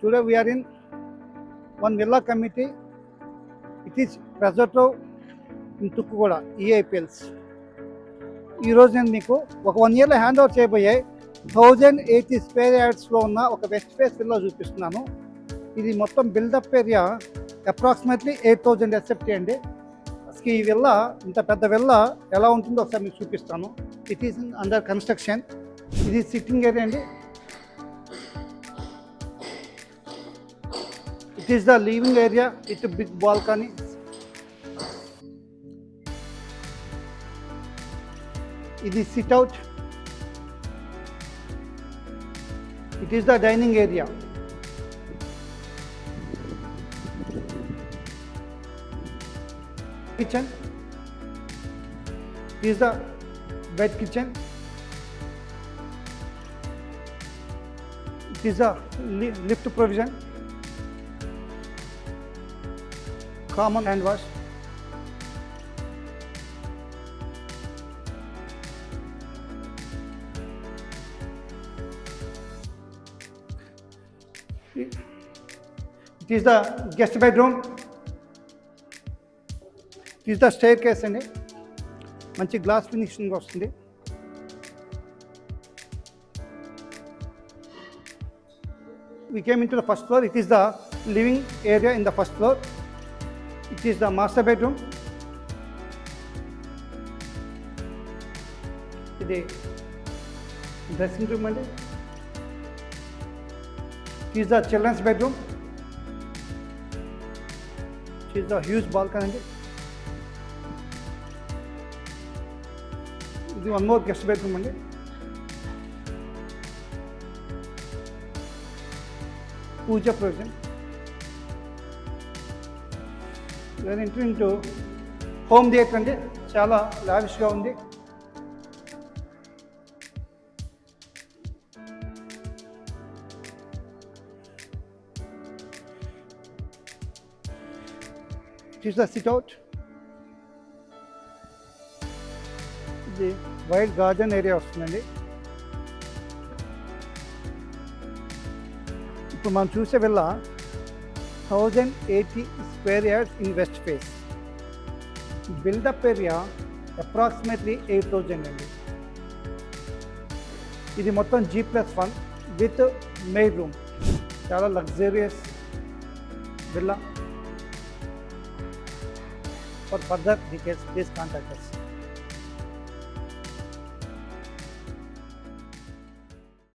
Today we are in one villa committee. It is Preserto in Tukkugoda, EIPLs. ఈరోజు నేను మీకు ఒక 1 ఇయర్లో హ్యాండ్ ఓవర్ చేయబోయే 1080 స్క్వేర్ యార్డ్స్లో ఉన్న ఒక వెస్ట్ ఫేస్ విల్లా చూపిస్తున్నాను. ఇది మొత్తం బిల్డప్ ఏరియా అప్రాక్సిమేట్లీ 8000 ఎస్ఎఫ్టీ అండి. అసలు ఈ విల్లా ఇంత పెద్ద విల్లా ఎలా ఉంటుందో ఒకసారి మీకు చూపిస్తాను. It is under construction. ఇది సిట్టింగ్ ఏరియా అండి. It is the living area with a big balcony. It is sit out. It is the dining area. Kitchen. It is the bed kitchen. It is a lift provision. Common hand wash. It is the guest bedroom. It is the staircase అండి. మంచి glass finishing వస్తుంది. We came into the first floor. It is the living area in the first floor. It is the master bedroom. ఇది dressing room అండి. It is the children's bedroom. It is the huge balcony అండి. ఇది one more guest bedroom అండి. పూజా provision. నేను entering to home theatre అండి. చాలా లావిష్గా ఉంది. It is the SIT out. ఇది వైడ్ గార్డెన్ ఏరియా వస్తుందండి. ఇప్పుడు మనం చూసే వెళ్ళ 1080 square yards in west face. Build-up area approximately 8000 అండి. ఇది మొత్తం G+1 with maid room. చాలా luxurious villa. For further details, please contact us.